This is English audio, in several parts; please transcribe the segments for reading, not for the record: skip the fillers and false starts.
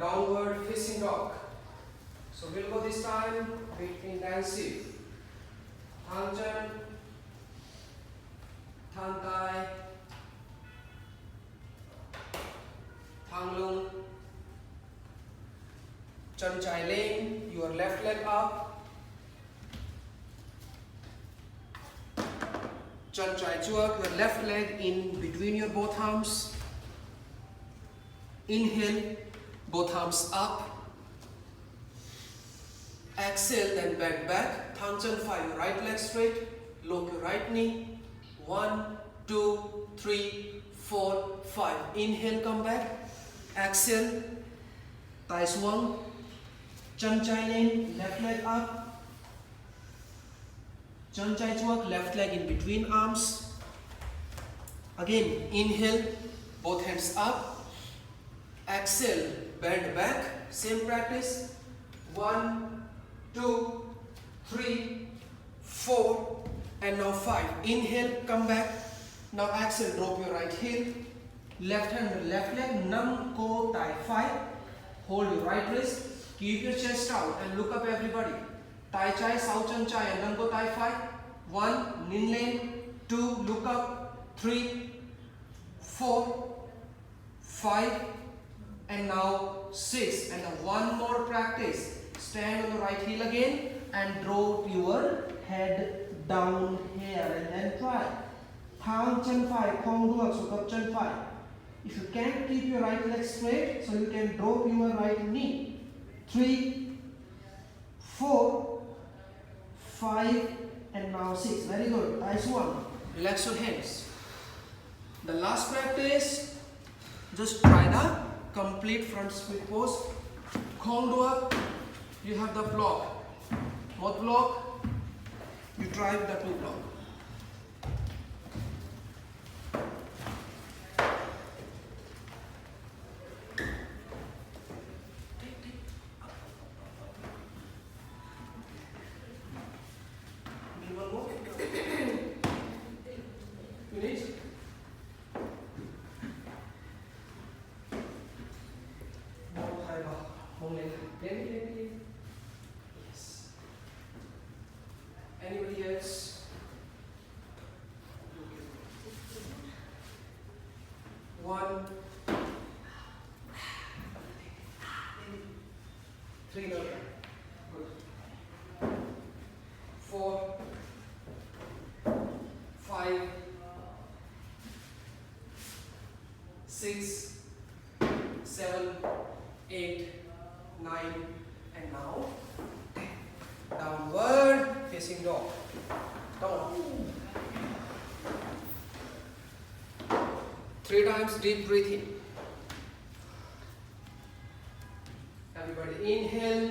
downward facing dog. So we'll go this time bit intensive. Thang chân, thang tai, thang lưng, chân trái lên, your left leg up. Chân trái chuak, your left leg in between your both arms. Inhale, both arms up. Exhale, then bend back. Thang chân phải, your right leg straight. Lock your right knee. 1, 2, 3, 4, 5. Inhale, come back. Exhale, tay xuống. Chân trái lên, left leg up. Chân trái chuak, left leg in between arms. Again, inhale, both hands up. Exhale, bend back. Same practice. 1, 2, 3, 4, and now 5. Inhale, come back. Now exhale, drop your right heel. Left hand, left leg, nâng co tai phải. Hold your right wrist. Keep your chest out and look up, everybody. Tai chai, sau chân chai, and nâng co tai phải. 1, nin lên. 2, look up. 3, 4, 5, and now 6. And one more practice. Stand on the right heel again and drop your head down here and then try. Thang chân phải, khom đuôi, so gập chân phải. If you can't keep your right leg straight, so you can drop your right knee. 3, 4, 5, and now 6. Very good. Nice one. Relax your hands. The last practice, just try the complete front split pose. Khom đuôi. You have the block. What block? You drive the 2 block. Finish? Yes. Anybody else? 1, 3, good. 4, 5, 6, 7, 8, 9, and now downward facing dog. Down. 3 times deep breathing. Everybody inhale,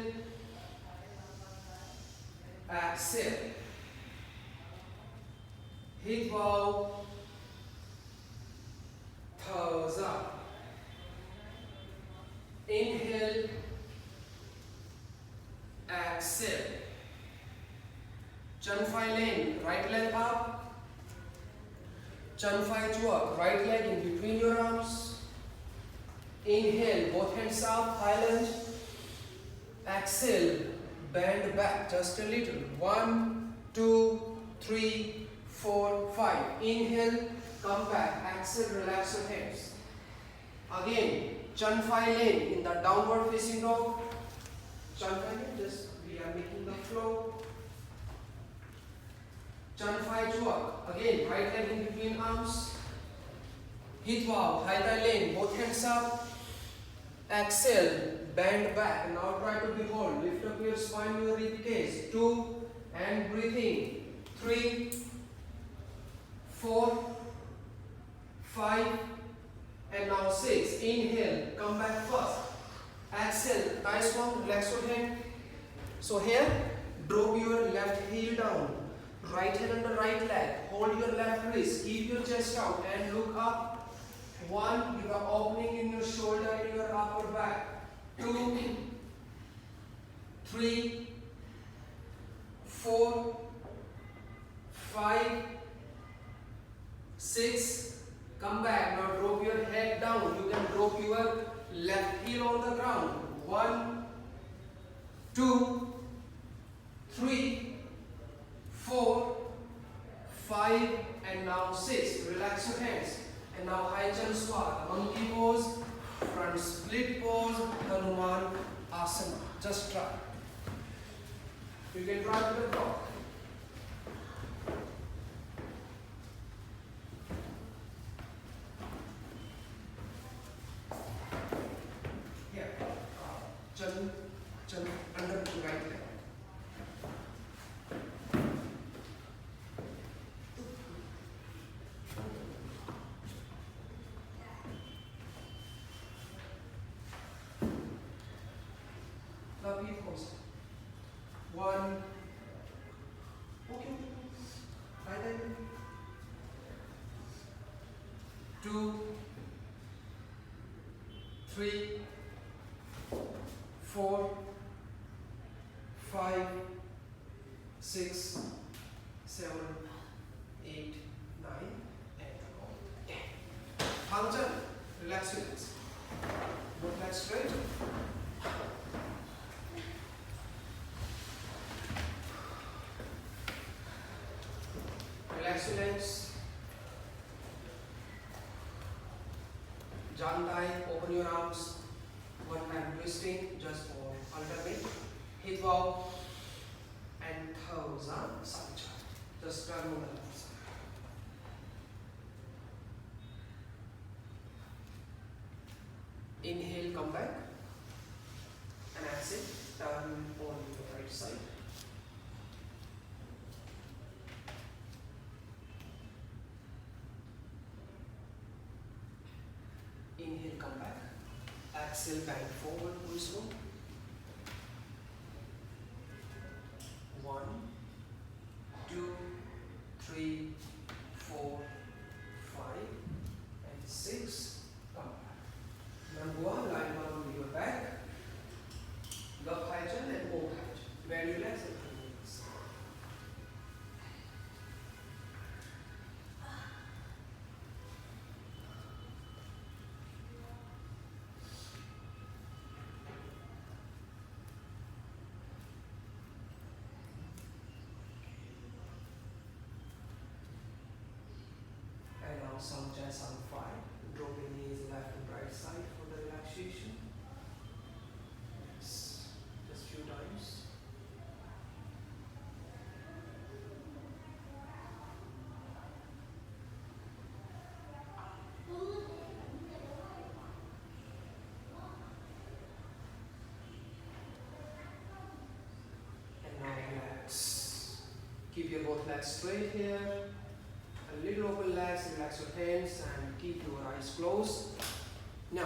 exhale. Hít vào, thở ra. Inhale, exhale. Chân phải lên, right leg up. Chân phải chuak, right leg in between your arms. Inhale, both hands up, high lunge. Exhale, bend back just a little. 1, 2, 3, 4, 5. Inhale, come back. Exhale, relax your hands. Again, chân phải lên in the downward facing dog. Chân phải lên, just we are making the flow. Chân phải chuak. Again, right leg in between arms. Hít vào, hai tay lên, both hands up. Exhale, bend back. Now try to behold. Lift up your spine, your rib cage. 2, and breathing. 3, 4, 5, and now 6. Inhale, come back first. Exhale, nice one, relax your hand. So here, drop your left heel down. Right hand on the right leg. Hold your left wrist. Keep your chest out and look up. 1, you are opening in your shoulder and your upper back. 2, 3, 4, 5, 6, Come back. Now drop your head down. You can drop your left heel on the ground. 1, 2, 3, 4, 5, and now 6. Relax your hands. And now high jump squat. Monkey pose, front split pose, Hanuman asana. Just try. You can try to the top. Here, jump under the right leg. Now we pause. 1. Okay. Right hand. 2, 3, 4, 5, 6, 7, 8, 9, and go. Hang jump. Relax your legs. Both legs straight. Relax your legs. Jantai, open your arms. One time twisting, just for alternate. Hip bow and thousand side chart. Just turn on the left side. Inhale, come back. And exhale, turn on the right side. Inhale, come back. Exhale, bend forward, pull slow. 1, 2, 3, 4, 5, and 6. Come back. Now go on, line on your back. Love high jump and more high jump. Where you relax and release. And now some chest on 5. Drop your knees left and right side for the relaxation. Yes. Just few times. And now relax. Keep your both legs straight here. A little open legs, relax your hands and keep your eyes closed. Now